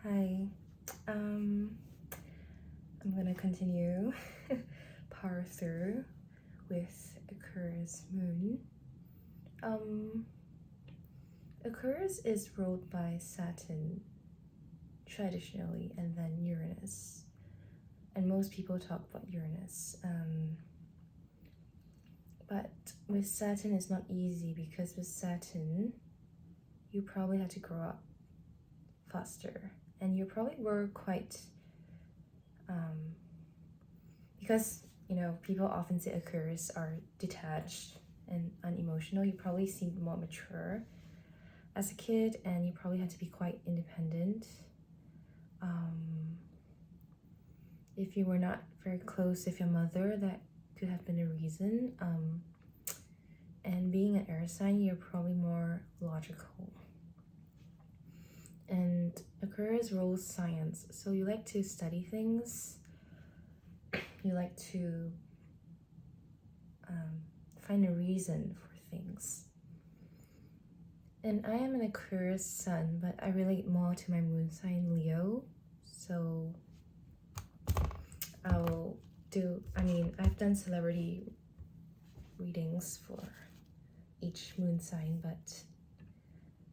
Hi. I'm gonna continue power through with Aquarius moon. Aquarius is ruled by Saturn traditionally, and then Uranus. And most people talk about Uranus. But with Saturn it's not easy, because with Saturn you probably had to grow up faster, and you probably were quite because people often say Aquarius are detached and unemotional. You probably seemed more mature as a kid, and you probably had to be quite independent. If you were not very close with your mother, that could have been a reason. And being an air sign, you're probably more logical. And Aquarius rules science, so you like to study things. You like to find a reason for things. And I am an Aquarius sun, but I relate more to my moon sign Leo. So I've done celebrity readings for each moon sign, but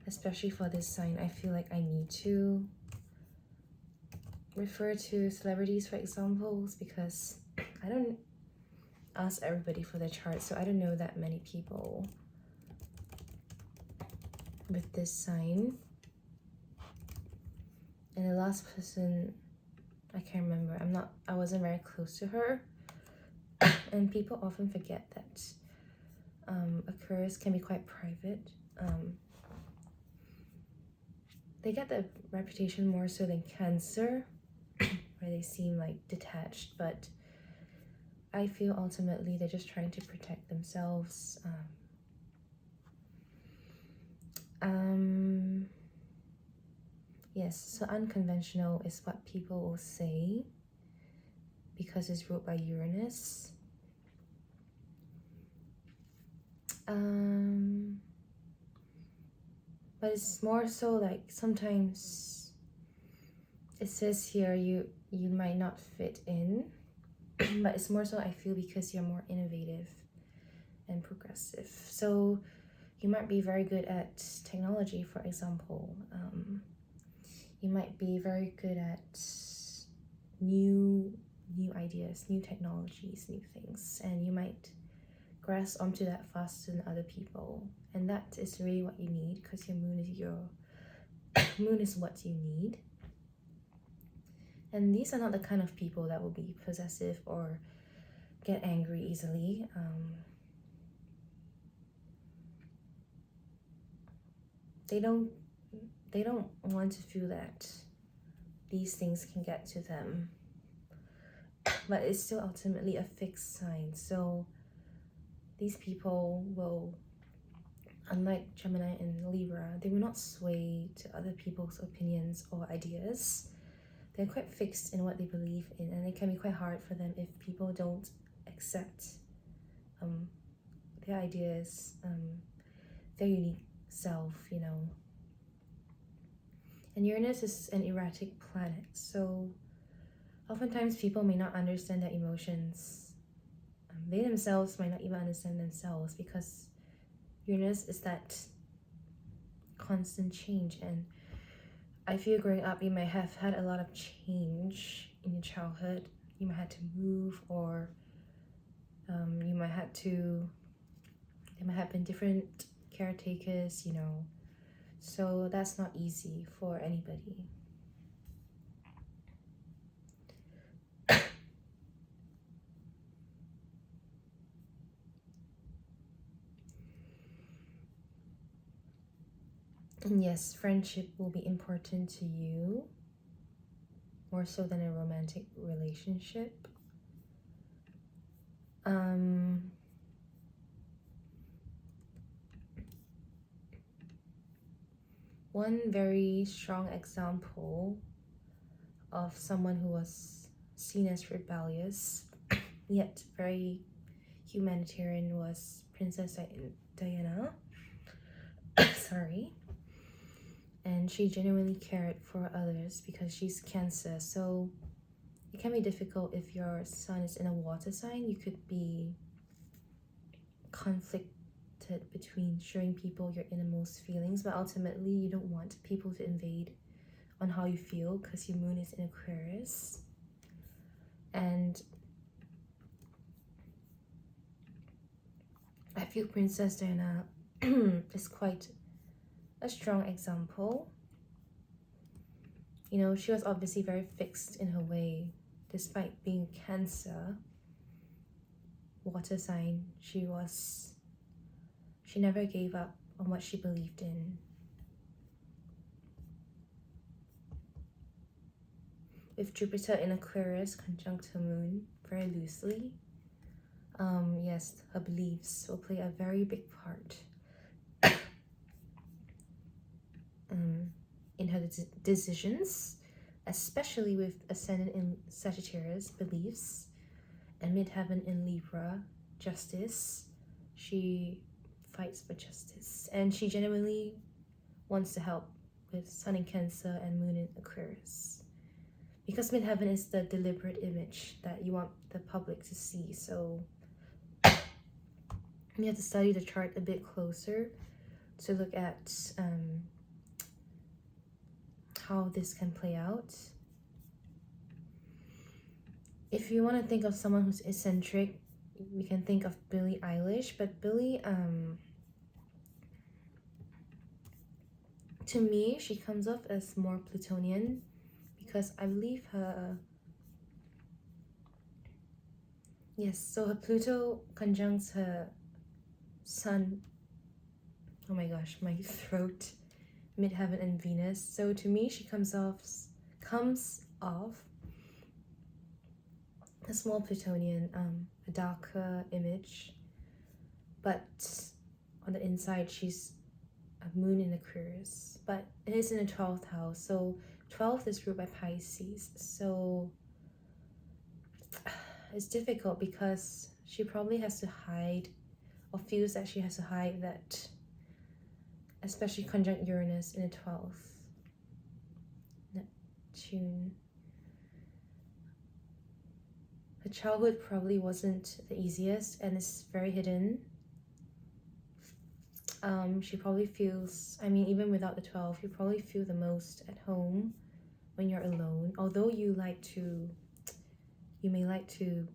especially for this sign, I feel like I need to refer to celebrities for examples, because I don't ask everybody for their chart, so I don't know that many people with this sign. And the last person, I can't remember. I wasn't very close to her. And people often forget that Aquarius can be quite private. They get the reputation more so than Cancer, where they seem like detached, but I feel ultimately they're just trying to protect themselves. Yes, so unconventional is what people will say because it's ruled by Uranus. But it's more so like sometimes it says here you might not fit in, but it's more so I feel because you're more innovative and progressive. So you might be very good at technology, for example. You might be very good at new ideas, new technologies, new things, and you might grasp onto that faster than other people. And that is really what you need, because your moon is what you need. And these are not the kind of people that will be possessive or get angry easily. They don't want to feel that these things can get to them, but it's still ultimately a fixed sign. So these people will, unlike Gemini and Libra, they will not sway to other people's opinions or ideas. They're quite fixed in what they believe in, and it can be quite hard for them if people don't accept their ideas, their unique self, And Uranus is an erratic planet, so oftentimes people may not understand their emotions. They themselves might not even understand themselves, because Uranus is that constant change. And I feel growing up, you might have had a lot of change in your childhood. You might have to move, or there might have been different caretakers, So that's not easy for anybody. And yes, friendship will be important to you, more so than a romantic relationship. One very strong example of someone who was seen as rebellious yet very humanitarian was Princess Diana. Sorry. and she genuinely cared for others because she's Cancer. So it can be difficult if your sun is in a water sign. You could be conflicted between showing people your innermost feelings, but ultimately you don't want people to invade on how you feel because your moon is in Aquarius. And I feel Princess Diana is quite a strong example. You know, she was obviously very fixed in her way. Despite being Cancer, water sign, she never gave up on what she believed in. With Jupiter in Aquarius conjunct her moon very loosely, yes, her beliefs will play a very big part in her decisions, especially with Ascendant in Sagittarius, beliefs, and Midheaven in Libra, justice. She fights for justice, and she genuinely wants to help with Sun in Cancer and Moon in Aquarius, because Midheaven is the deliberate image that you want the public to see. So you have to study the chart a bit closer to look at how this can play out. If you want to think of someone who's eccentric, we can think of Billie Eilish. But Billie, to me, she comes off as more Plutonian, because I believe her... Yes, so her Pluto conjuncts her Sun. Oh my gosh, my throat. Midheaven and Venus. So to me, she comes off a small Plutonian, a darker image, but on the inside she's a moon in Aquarius, but it is in the 12th house. So 12th is ruled by Pisces, so it's difficult because she probably has to hide, or feels that she has to hide that, especially conjunct Uranus in the 12th. Neptune. Her childhood probably wasn't the easiest and it's very hidden. She probably feels, I mean, even without the 12, you probably feel the most at home when you're alone. Although you may like to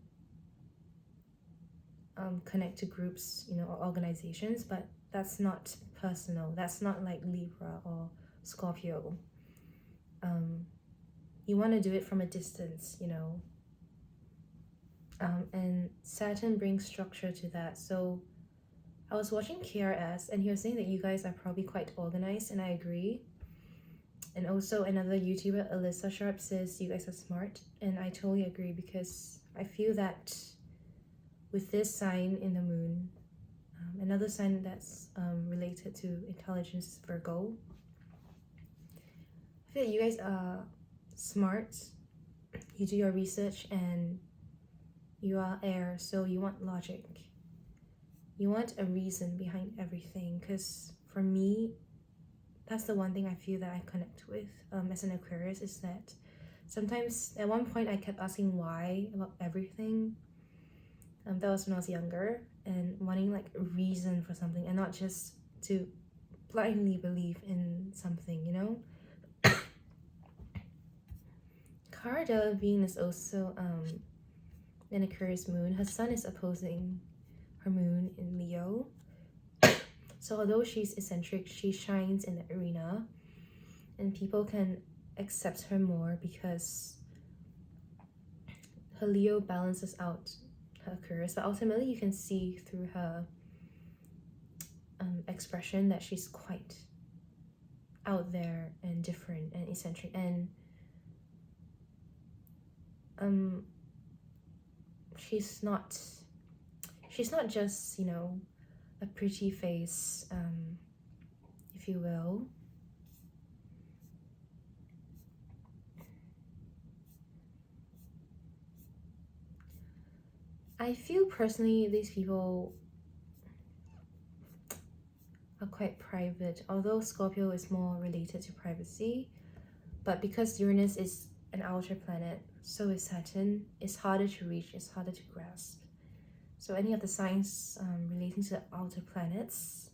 connect to groups, you know, or organizations, but that's not personal. That's not like Libra or Scorpio. You want to do it from a distance, you know. And Saturn brings structure to that. So I was watching KRS and he was saying that you guys are probably quite organized, and I agree. And also another YouTuber, Alyssa Sharp, says you guys are smart, and I totally agree, because I feel that with this sign in the moon, another sign that's related to intelligence is Virgo. I feel that you guys are smart, you do your research, and you are air, so you want logic. You want a reason behind everything, because for me, that's the one thing I feel that I connect with as an Aquarius, is that sometimes at one point I kept asking why about everything. That was when I was younger, and wanting like a reason for something and not just to blindly believe in something, you know? Cara Delevingne is also an Aquarius moon. Her sun is opposing her moon in Leo. So although she's eccentric, she shines in the arena, and people can accept her more because her Leo balances out her Aquarius. But ultimately you can see through her expression that she's quite out there and different and eccentric, and she's not just, you know, a pretty face, if you will. I feel personally these people are quite private, although Scorpio is more related to privacy. But because Uranus is an outer planet, so is Saturn, it's harder to reach, it's harder to grasp. So any of the signs relating to the outer planets,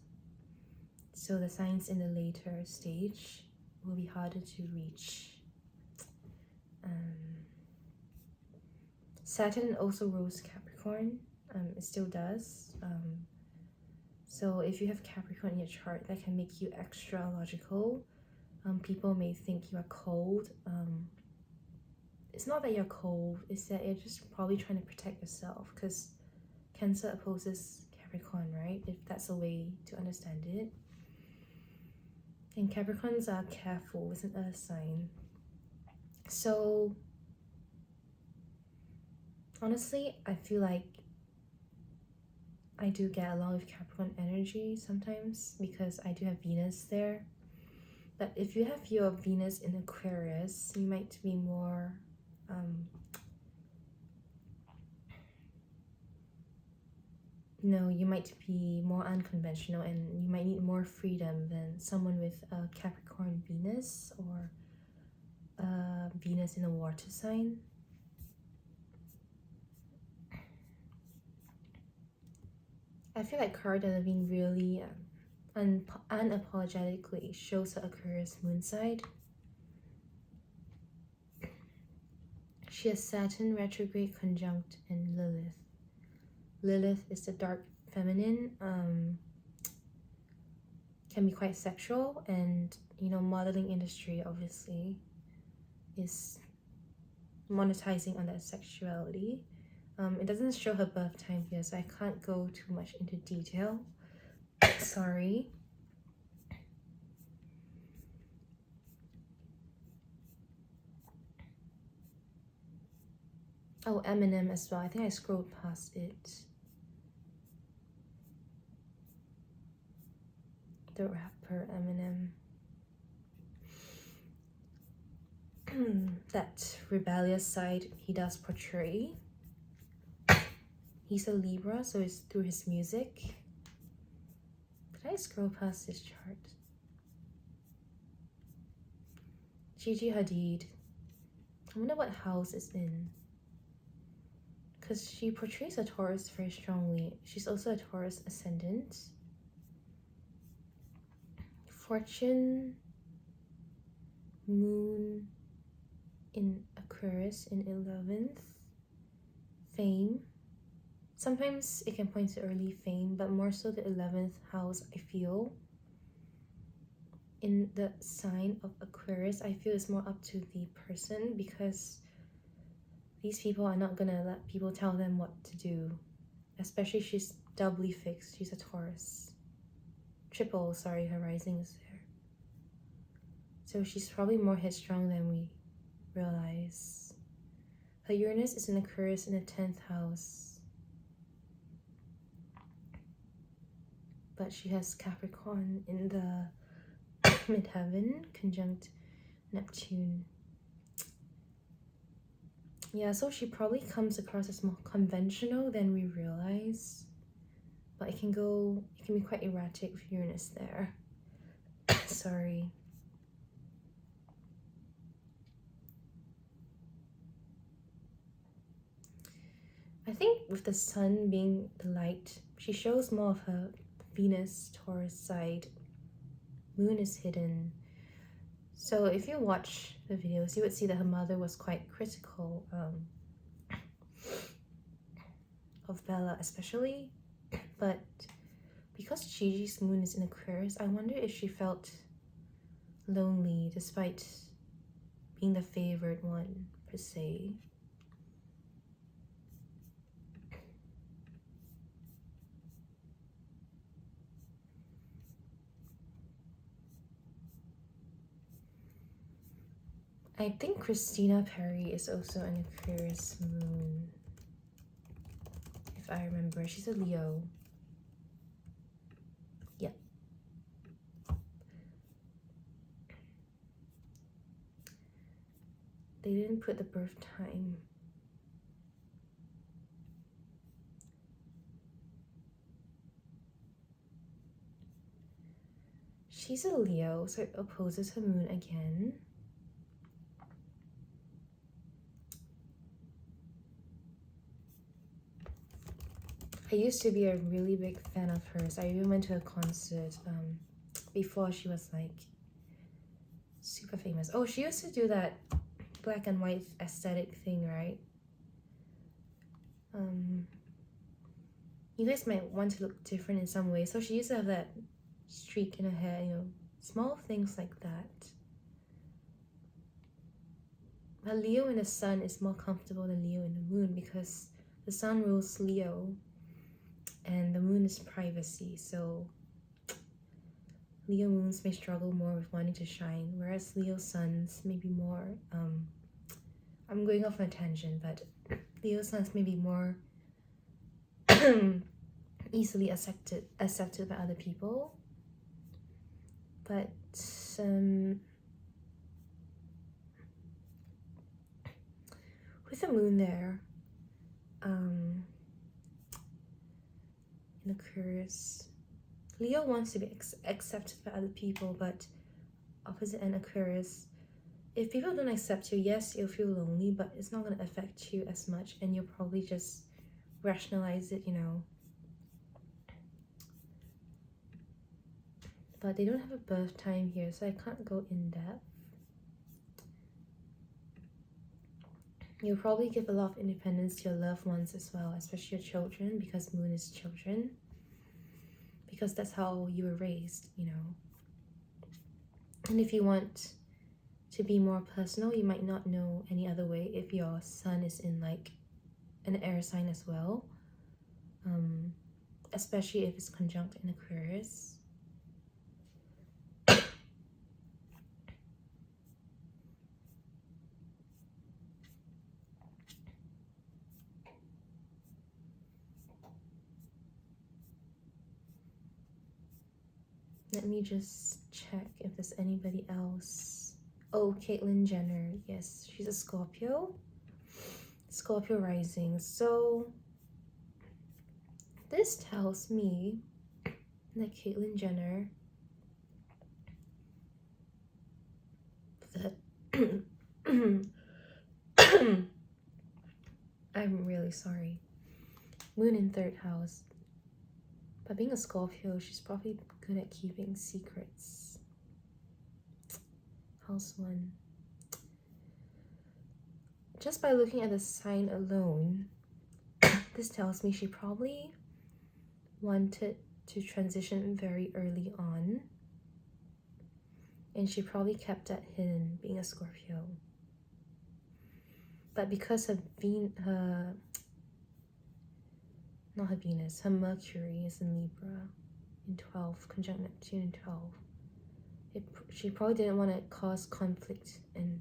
so the signs in the later stage, will be harder to reach. Saturn also rules Capricorn. It still does. So if you have Capricorn in your chart, that can make you extra logical. People may think you are cold. It's not that you're cold, it's that you're just probably trying to protect yourself, because Cancer opposes Capricorn, right? If that's a way to understand it. And Capricorns are careful with an earth sign. So honestly, I feel like I do get along with Capricorn energy sometimes because I do have Venus there. But if you have your Venus in Aquarius, you might be more you might be more unconventional, and you might need more freedom than someone with a Capricorn Venus or Venus in a water sign. I feel like Cara Delevingne really unapologetically shows her Aquarius moon side. She has Saturn retrograde conjunct and Lilith. Lilith is the dark feminine, can be quite sexual, and modeling industry obviously is monetizing on that sexuality. It doesn't show her birth time here, so I can't go too much into detail. Sorry. Oh, Eminem as well. I think I scrolled past it. The rapper Eminem. That rebellious side he does portray. He's a Libra, so it's through his music. Did I scroll past this chart? Gigi Hadid. I wonder what house it's in. Because she portrays a Taurus very strongly. She's also a Taurus ascendant. Fortune, Moon in Aquarius in 11th. Fame. Sometimes it can point to early fame, but more so the 11th house, I feel. In the sign of Aquarius, I feel it's more up to the person, because these people are not gonna let people tell them what to do. Especially she's doubly fixed. She's a Taurus. Triple, sorry, her rising is there. So she's probably more headstrong than we realize. Her Uranus is in Aquarius in the 10th house. But she has Capricorn in the midheaven, conjunct Neptune. Yeah, so she probably comes across as more conventional than we realize. But it can be quite erratic with Uranus there. Sorry. I think with the sun being the light, she shows more of her Venus Taurus side. Moon is hidden. So if you watch the videos, you would see that her mother was quite critical of Bella especially. But because Gigi's moon is in Aquarius, I wonder if she felt lonely despite being the favored one, per se. I think Christina Perri is also an Aquarius moon. If I remember, she's a Leo. Yeah. They didn't put the birth time. she's a Leo, so it opposes her moon again. I used to be a really big fan of hers. I even went to a concert before she was like super famous. Oh, she used to do that black and white aesthetic thing, right? You guys might want to look different in some way. So she used to have that streak in her hair, you know, small things like that. But Leo in the sun is more comfortable than Leo in the moon because the sun rules Leo and the moon is privacy. So Leo moons may struggle more with wanting to shine, whereas Leo suns may be more, I'm going off on a tangent, but Leo suns may be more easily accepted by other people. But with the moon there, in Aquarius, Leo wants to be accepted by other people, but opposite end Aquarius, if people don't accept you, yes, you'll feel lonely, but it's not going to affect you as much, and you'll probably just rationalize it, you know. But they don't have a birth time here, so I can't go in depth. You'll probably give a lot of independence to your loved ones as well, especially your children, because moon is children. Because that's how you were raised, you know. And if you want to be more personal, you might not know any other way if your sun is in like an air sign as well. Especially if it's conjunct in Aquarius. Let me just check if there's anybody else. Oh, Caitlyn Jenner. Yes, she's a Scorpio. Scorpio rising. So this tells me that Caitlyn Jenner, that I'm really sorry. Moon in 3rd house. But being a Scorpio, she's probably good at keeping secrets. House 1. Just by looking at the sign alone, this tells me she probably wanted to transition very early on. And she probably kept that hidden, being a Scorpio. But because of her Mercury is in Libra in 12, conjunct Neptune in 12. She probably didn't want to cause conflict and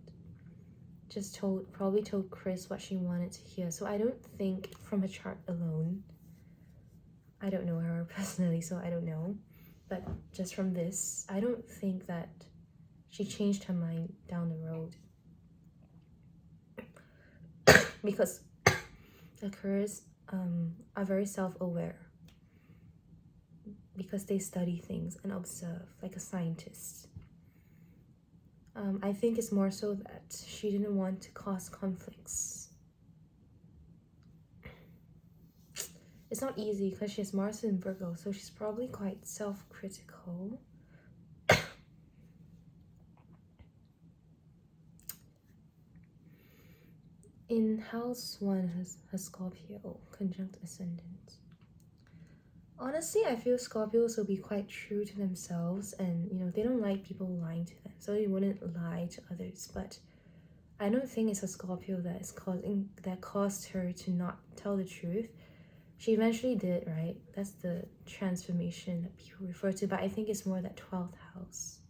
just probably told Chris what she wanted to hear. So I don't think from a chart alone, I don't know her personally, so I don't know. But just from this, I don't think that she changed her mind down the road. Because Aquarius are very self-aware. Because they study things and observe like a scientist. I think it's more so that she didn't want to cause conflicts. It's not easy because she has Mars in Virgo, so she's probably quite self-critical. In house 1, her Scorpio, conjunct ascendant. Honestly, I feel Scorpios will be quite true to themselves, and you know, they don't like people lying to them, so they wouldn't lie to others. But I don't think it's a Scorpio that caused her to not tell the truth. She eventually did, right? That's the transformation that people refer to, but I think it's more that 12th house,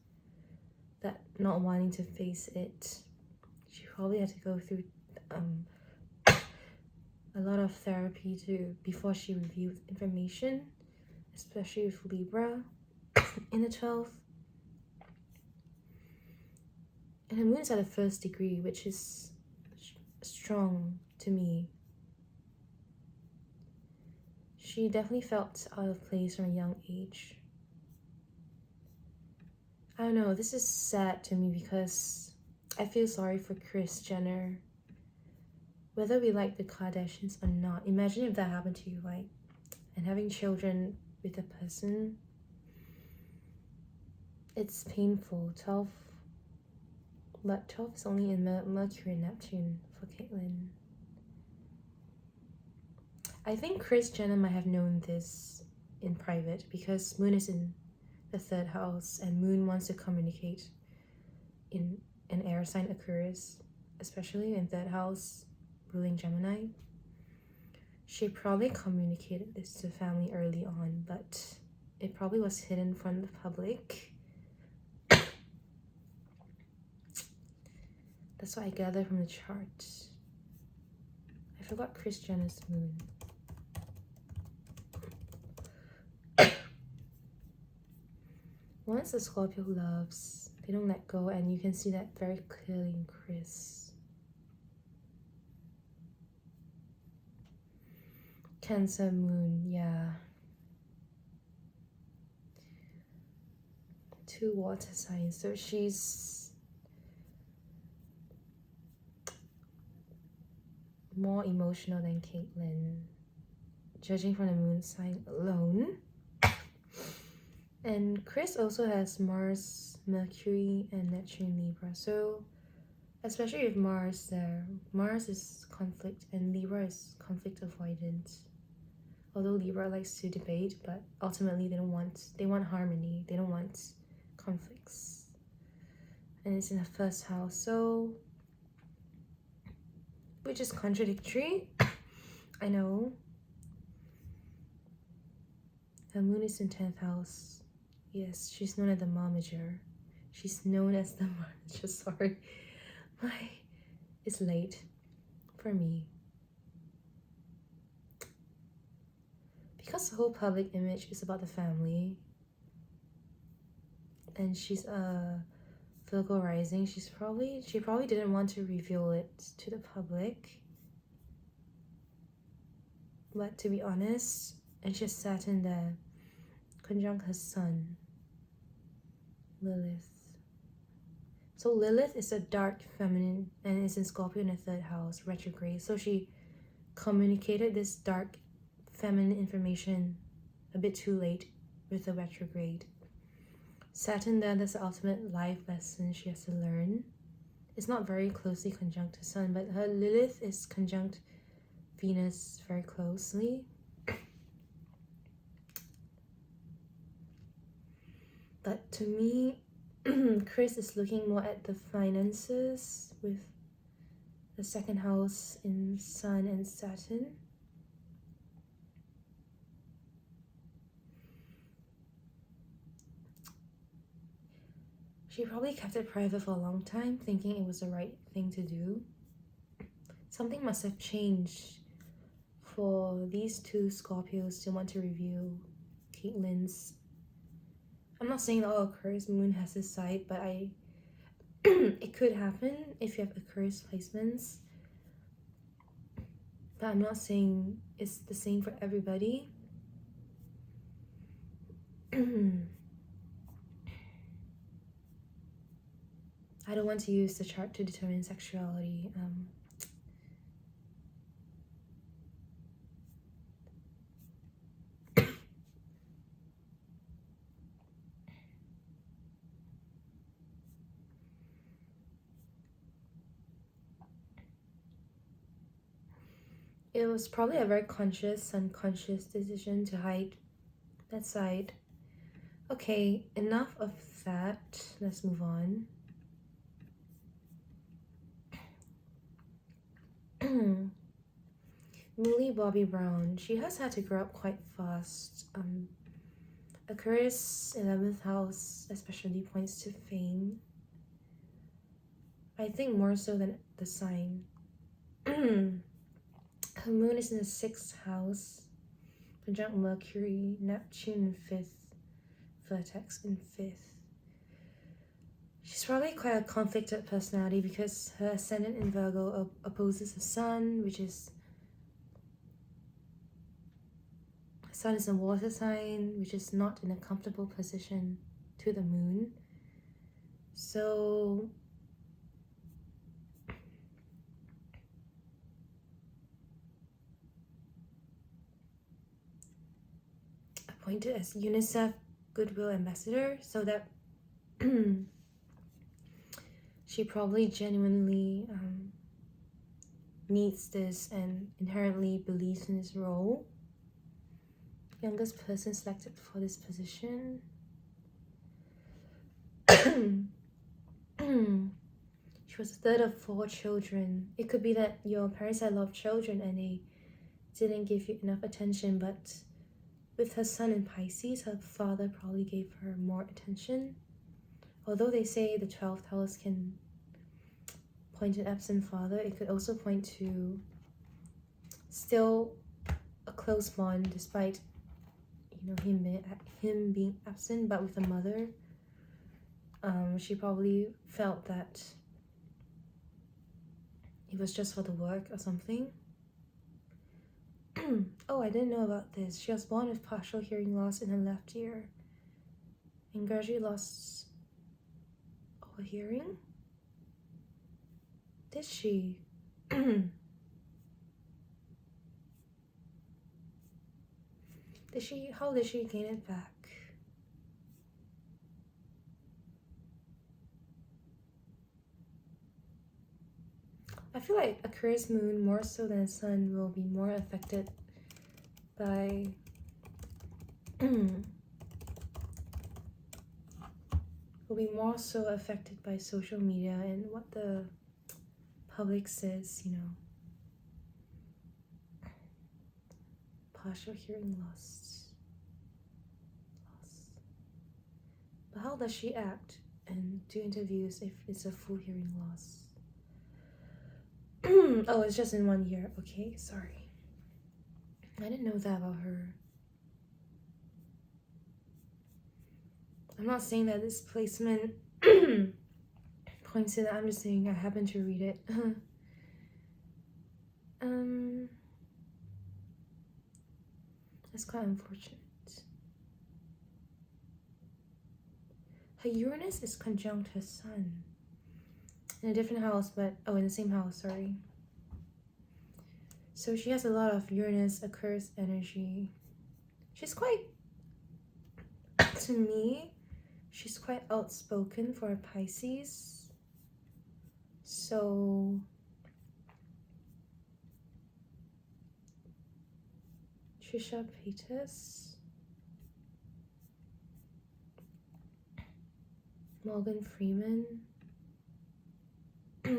that not wanting to face it. She probably had to go through a lot of therapy before she revealed information, especially with Libra in the 12th. And her moon is at the 1st degree, which is strong to me. She definitely felt out of place from a young age. I don't know, this is sad to me because I feel sorry for Kris Jenner. Whether we like the Kardashians or not, imagine if that happened to you, like, and having children with a person. It's painful. 12, but 12 is only in Mercury and Neptune for Caitlyn. I think Kris Jenner might have known this in private because Moon is in the 3rd house and Moon wants to communicate in an air sign Aquarius, especially in 3rd house ruling Gemini. She probably communicated this to family early on, but it probably was hidden from the public. That's what I gather from the chart. I forgot Kris Jenner's moon. Once a Scorpio loves, they don't let go, and you can see that very clearly in Kris. Cancer moon, yeah. 2 water signs, so she's more emotional than Caitlyn, judging from the moon sign alone. And Kris also has Mars, Mercury, and Neptune Libra. So, especially with Mars there, Mars is conflict and Libra is conflict avoidance. Although Libra likes to debate, but ultimately they want harmony. They don't want conflicts. And it's in the 1st house, so, which is contradictory. I know. Her moon is in 10th house. Yes, she's known as the momager. She's known as the momager, sorry. It's late for me. Because the whole public image is about the family. And she's a Virgo rising. She probably didn't want to reveal it to the public. But to be honest, and she has Saturn there, conjunct her sun, Lilith. So Lilith is a dark feminine and is in Scorpio in the 3rd house, retrograde. So she communicated this dark feminine information a bit too late with the retrograde. Saturn there, that's the ultimate life lesson she has to learn. It's not very closely conjunct to Sun, but her Lilith is conjunct Venus very closely. But to me, Kris is looking more at the finances with the 2nd house in Sun and Saturn. She probably kept it private for a long time, thinking it was the right thing to do. Something must have changed for these 2 Scorpios to want to reveal Caitlyn's. I'm not saying that all Aquarius moon has this side, but it could happen if you have Aquarius placements. But I'm not saying it's the same for everybody. I don't want to use the chart to determine sexuality. It was probably a very conscious, unconscious decision to hide that side. Okay, enough of that. Let's move on. Millie Bobby Brown. She has had to grow up quite fast. Aquarius 11th house especially points to fame. I think more so than the sign. Her moon is in the 6th house, conjunct Mercury, Neptune in 5th, vertex in 5th. She's probably quite a conflicted personality because her ascendant in Virgo opposes the sun, which is... Her sun is a water sign, which is not in a comfortable position to the moon. So appointed as UNICEF Goodwill Ambassador, so that she probably genuinely needs this and inherently believes in this role. Youngest person selected for this position. She was the third of 4 children. It could be that your parents had a lot of children and they didn't give you enough attention, but with her son in Pisces, her father probably gave her more attention. Although they say the 12th house can point to an absent father, it could also point to still a close bond despite, you know, him being absent. But with the mother, she probably felt that it was just for the work or something. Oh, I didn't know about this. She was born with partial hearing loss in her left ear and gradually lost all hearing. Did she? How did she gain it back? I feel like Aquarius moon, more so than sun, will be more affected by will be more so affected by social media and what the public says, you know. Partial hearing loss. But how does she act and do interviews if it's a full hearing loss? Oh, it's just in 1 year. Okay, sorry. I didn't know that about her. I'm not saying that this placement points to that. I'm just saying I happen to read it. That's quite unfortunate. Her Uranus is conjunct her sun. In a different house, but in the same house, sorry. So she has a lot of Uranus, Aquarius energy. She's quite, to me, she's quite outspoken for a Pisces. So Trisha Paytas, Morgan Freeman. I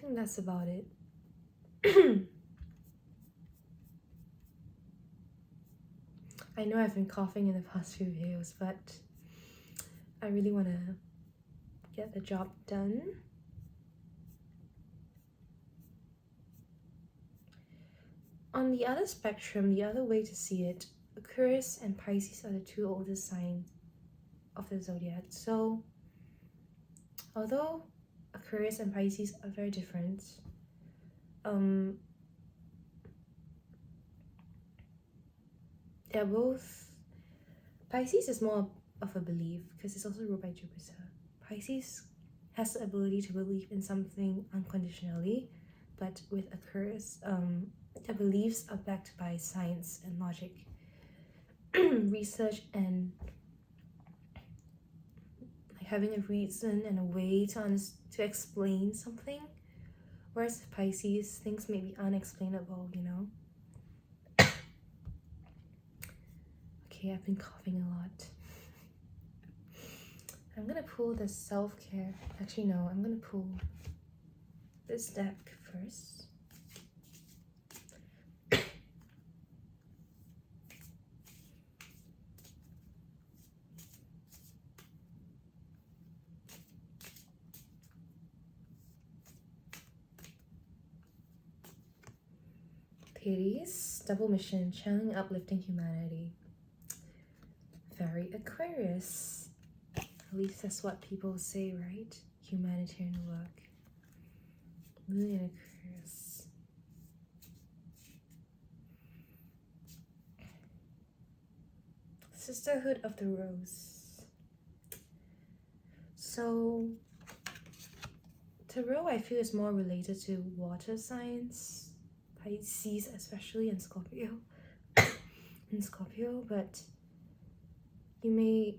think that's about it. I know I've been coughing in the past few videos, but I really want to get the job done. On the other spectrum, the other way to see it, Aquarius and Pisces are the 2 oldest signs of the zodiac. So, although Aquarius and Pisces are very different, they're both... Pisces is more of a belief because it's also ruled by Jupiter. Pisces has the ability to believe in something unconditionally, but with Aquarius, the beliefs are backed by science and logic, research, and like having a reason and a way to explain something. Whereas with Pisces, things may be unexplainable, you know. Okay, I've been coughing a lot. I'm gonna pull the self-care. Actually, no, I'm gonna pull this deck first. Ladies, double mission, channeling, uplifting humanity. Very Aquarius. At least that's what people say, right? Humanitarian work. Moon in Aquarius. Sisterhood of the Rose. So Tarot, I feel, is more related to water signs, Pisces especially, and Scorpio. In Scorpio, but you may,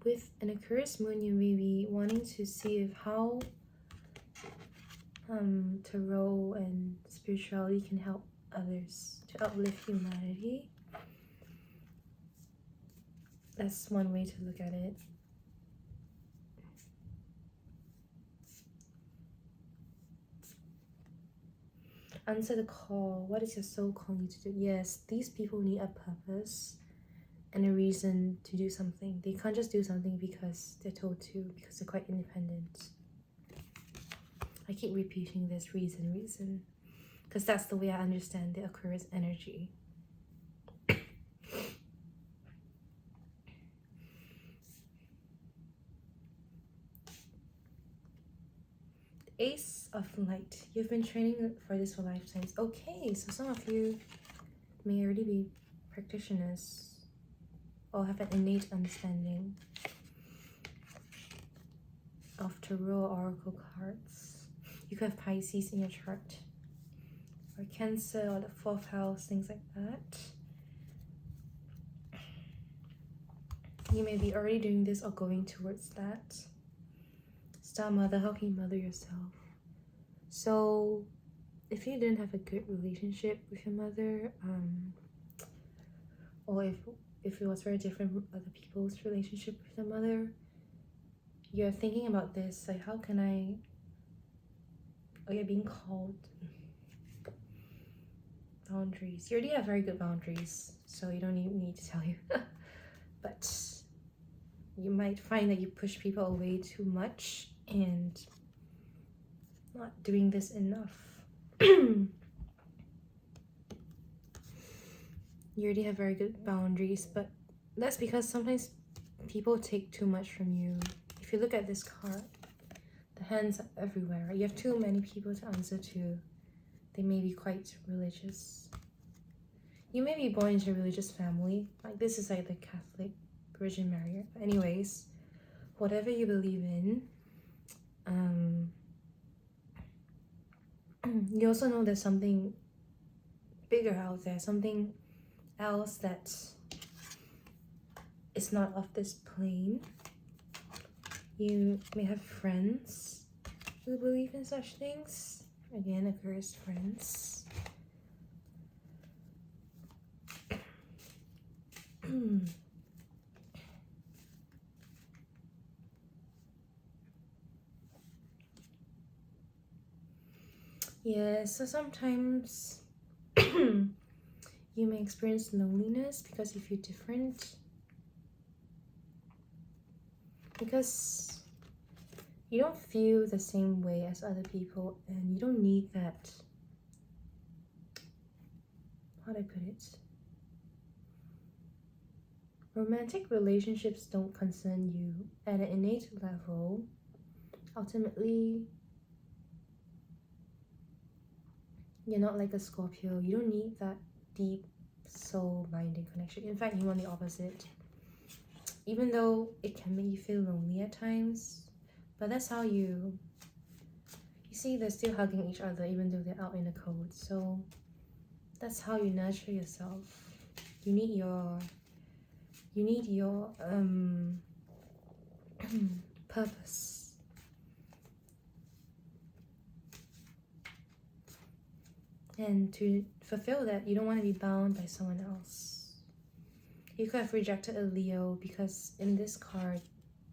with an Aquarius moon, you may be wanting to see if how tarot and spirituality can help others to uplift humanity. That's one way to look at it. Answer the call. What is your soul calling you to do? Yes, these people need a purpose and a reason to do something. They can't just do something because they're told to, because they're quite independent. I keep repeating this reason, because that's the way I understand the Aquarius energy. Ace of Light. You've been training for this for lifetimes. Okay, so some of you may already be practitioners or have an innate understanding of tarot oracle cards. You could have Pisces in your chart, or Cancer, or the 4th house, things like that. You may be already doing this or going towards that. Star Mother, how can you mother yourself? So if you didn't have a good relationship with your mother, or if it was very different from other people's relationship with their mother, you're thinking about this, like, how can I, or you're being called. Boundaries. You already have very good boundaries, so you don't even need to tell you. But you might find that you push people away too much and not doing this enough. You already have very good boundaries, but that's because sometimes people take too much from you. If you look at this card, the hands are everywhere. You have too many people to answer to. They may be quite religious. You may be born into a religious family. Like, this is like the Catholic Virgin Mary. But anyways, whatever you believe in, you also know there's something bigger out there, something else that is not of this plane. You may have friends who believe in such things. Again, Aquarius friends. Yeah, so sometimes you may experience loneliness because you feel different. Because you don't feel the same way as other people, and you don't need that. How do I put it? Romantic relationships don't concern you at an innate level. Ultimately, you're not like a Scorpio. You don't need that deep soul-binding connection. In fact, you want the opposite. Even though it can make you feel lonely at times, but that's how you see, they're still hugging each other even though they're out in the cold. So that's how you nurture yourself. You need your purpose. And to fulfill that, you don't want to be bound by someone else. You could have rejected a Leo because in this card,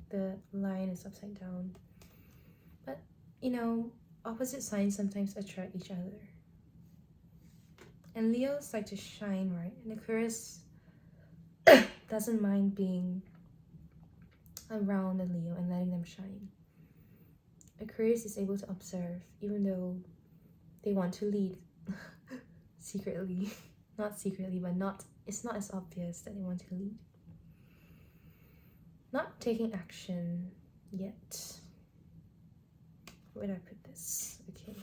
the line is upside down. But, you know, opposite signs sometimes attract each other. And Leos like to shine, right? And Aquarius doesn't mind being around a Leo and letting them shine. Aquarius is able to observe, even though they want to lead secretly. Not secretly, but it's not as obvious that they want to lead. Not taking action yet. Where did I put this? Okay.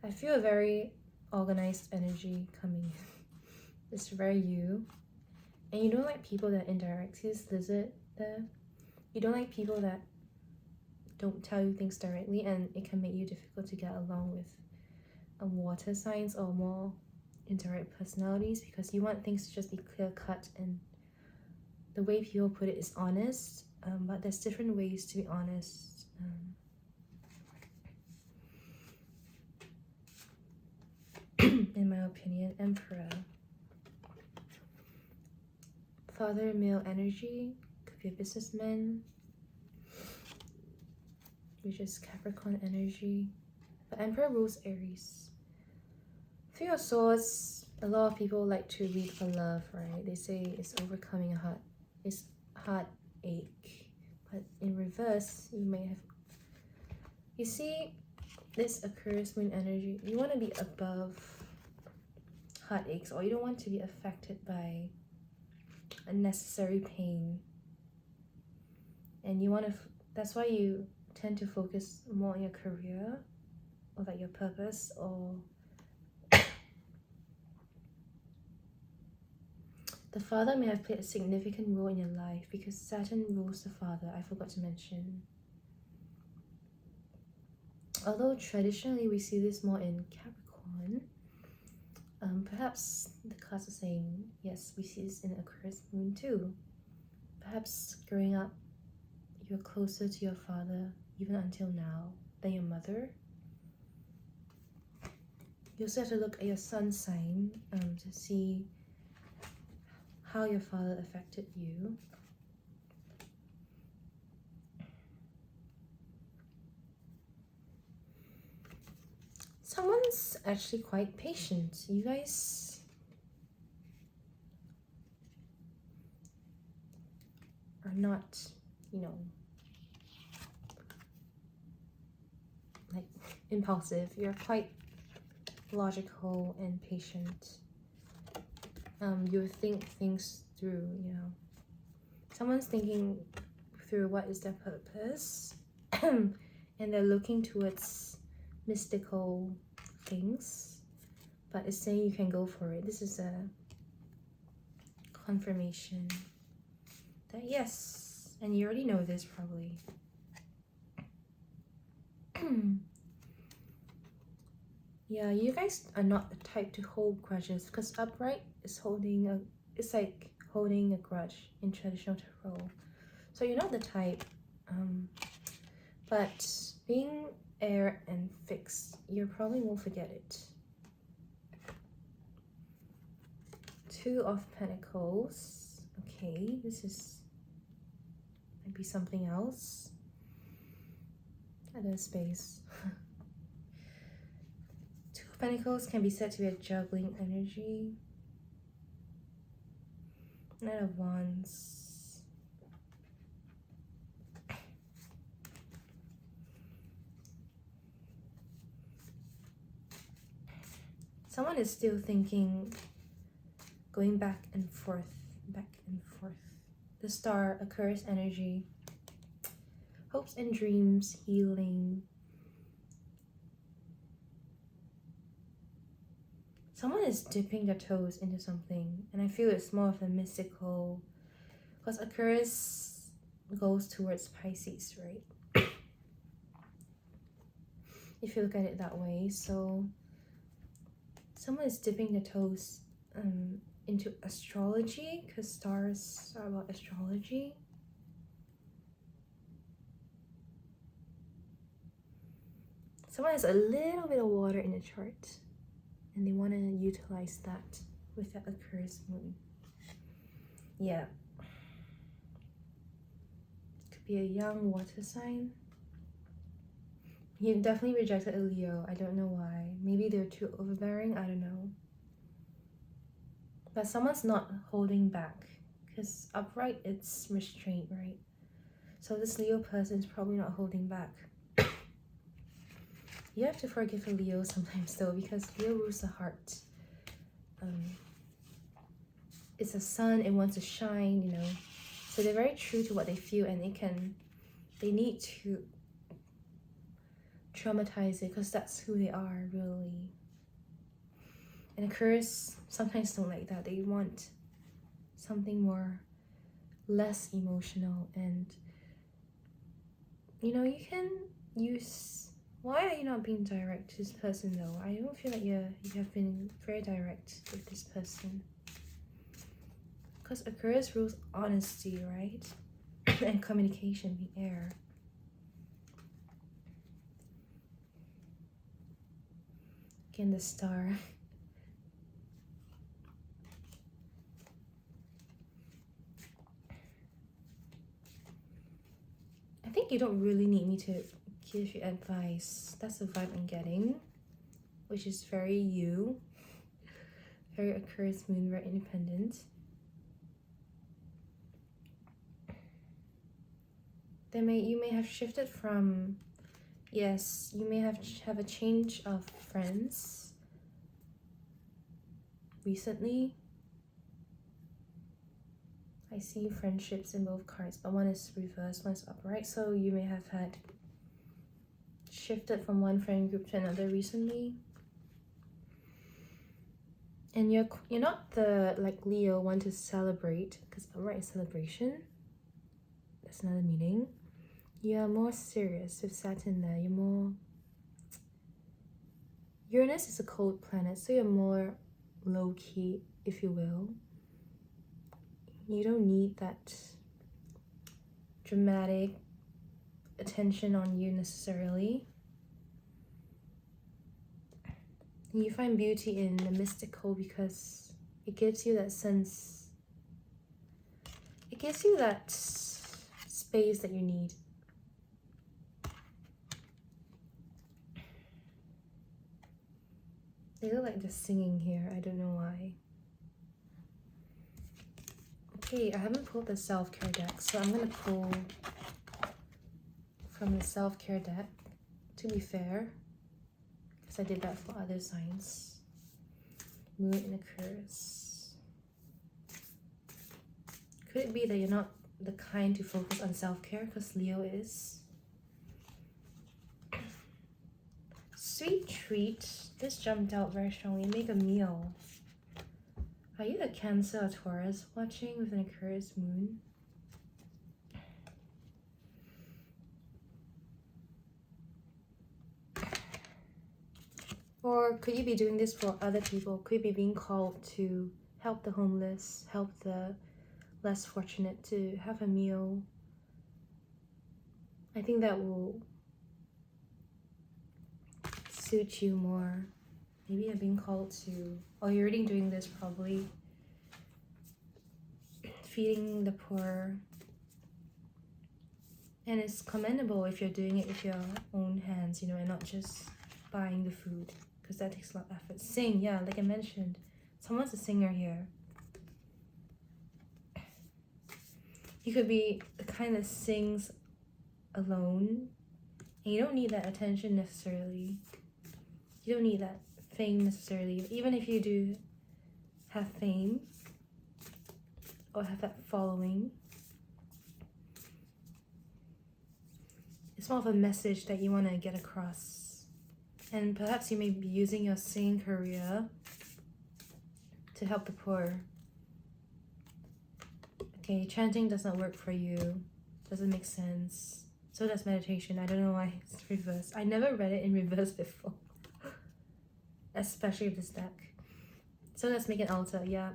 I feel a very organized energy coming. It's very you. And you don't like people that indirect. See this lizard there? You don't like people that don't tell you things directly, and it can make you difficult to get along with water signs or more indirect personalities, because you want things to just be clear cut, and the way people put it is honest, but there's different ways to be honest. In my opinion. Emperor. Father male energy, could be a businessman, which is Capricorn energy. But Emperor rules Aries. Three of Swords, a lot of people like to read for love, right? They say it's overcoming a heartache. But in reverse, you may have... You see, this Aquarius moon energy, you want to be above heartaches, or you don't want to be affected by unnecessary pain. And you want to... That's why you tend to focus more on your career, or like your purpose, or the father may have played a significant role in your life, because Saturn rules the father. I forgot to mention. Although traditionally we see this more in Capricorn, perhaps the cards are saying, yes, we see this in Aquarius moon too. Perhaps growing up, you're closer to your father, even until now, than your mother. You also have to look at your sun sign to see how your father affected you. Someone's actually quite patient. You guys are not, you know, like impulsive. You're quite logical and patient. You think things through, you know. Someone's thinking through what is their purpose and they're looking towards mystical things, but it's saying you can go for it. This is a confirmation that yes, and you already know this probably. Yeah, you guys are not the type to hold grudges, because upright is holding a, it's like holding a grudge in traditional tarot. So you're not the type, but being air and fixed, you probably won't forget it. Two of Pentacles. Okay, this is might be something else. Other space. Two of Pentacles can be said to be a juggling energy. Knight of Wands. Someone is still thinking, going back and forth, back and forth. The Star, Aquarius energy. Hopes and dreams, healing. Someone is dipping their toes into something, and I feel it's more of a mystical, because Aquarius goes towards Pisces, right? If you look at it that way. So someone is dipping their toes into astrology, because stars are about astrology. Someone has a little bit of water in the chart, and they want to utilize that with that Aquarius moon. Yeah. Could be a young water sign. He definitely rejected a Leo. I don't know why. Maybe they're too overbearing. I don't know. But someone's not holding back, because upright, it's restraint, right? So this Leo person is probably not holding back. You have to forgive a Leo sometimes though, because Leo rules the heart. It's a sun, it wants to shine, you know. So they're very true to what they feel, and they need to traumatize it, because that's who they are, really. And Aquarius sometimes don't like that. They want something more, less emotional. And you know, you can use, why are you not being direct to this person though? I don't feel like you have been very direct with this person. Because Aquarius rules honesty, right? And communication, the air. Again, the star. I think you don't really need me to give you advice. That's the vibe I'm getting, which is very you. Very Aquarius moon, very independent. You may have shifted from, yes, you may have a change of friends recently. I see friendships in both cards, but one is reversed, one is upright. So you may have had shifted from one friend group to another recently. And you're not the like Leo one to celebrate, because upright is celebration. That's another meaning. You're more serious with Saturn there. You're more, Uranus is a cold planet, so you're more low-key, if you will. You don't need that dramatic attention on you necessarily. You find beauty in the mystical because it gives you that sense, it gives you that space that you need. They look like they're singing here, I don't know why. Okay, I haven't pulled the self-care deck, so I'm gonna pull from the self-care deck, to be fair, because I did that for other signs. Moon in Aquarius. Could it be that you're not the kind to focus on self-care, because Leo is? Sweet treat. This jumped out very strongly. Make a meal. Are you a Cancer or Taurus watching with an Aquarius moon? Or could you be doing this for other people? Could you be being called to help the homeless, help the less fortunate, to have a meal? I think that will suit you more. Maybe you're being called to, or you're already doing this probably, feeding the poor. And it's commendable if you're doing it with your own hands, you know, and not just buying the food, because that takes a lot of effort. Sing, yeah, like I mentioned, someone's a singer here. You could be the kind that sings alone, and you don't need that attention necessarily. You don't need that fame necessarily. Even if you do have fame or have that following, it's more of a message that you want to get across. And perhaps you may be using your singing career to help the poor. Okay, chanting does not work for you. Doesn't make sense. So does meditation. I don't know why it's reversed. I never read it in reverse before. Especially with this deck. So let's make an altar, yeah.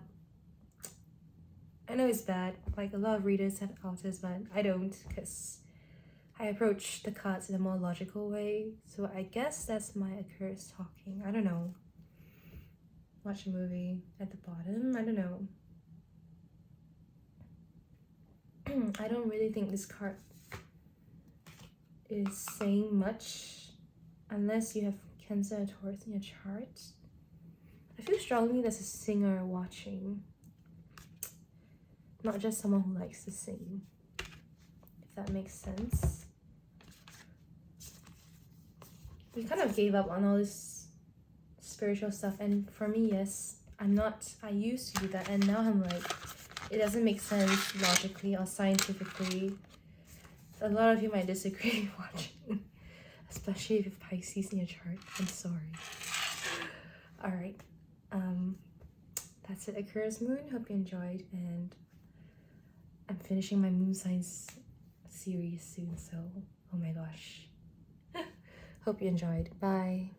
I know it's bad. Like, a lot of readers have altars, but I don't, because I approach the cards in a more logical way. So I guess that's my Aquarius talking. I don't know. Watch a movie at the bottom. I don't know. I don't really think this card is saying much unless you have Cancer and Taurus in your chart. I feel strongly there's a singer watching, not just someone who likes to sing, if that makes sense. We kind of gave up on all this spiritual stuff, and for me, yes, I used to do that, and now I'm like, it doesn't make sense logically or scientifically. A lot of you might disagree watching, especially if you have Pisces in your chart. I'm sorry. Alright, That's it, Aquarius moon. Hope you enjoyed, and I'm finishing my moon signs series soon, so oh my gosh. Hope you enjoyed. Bye.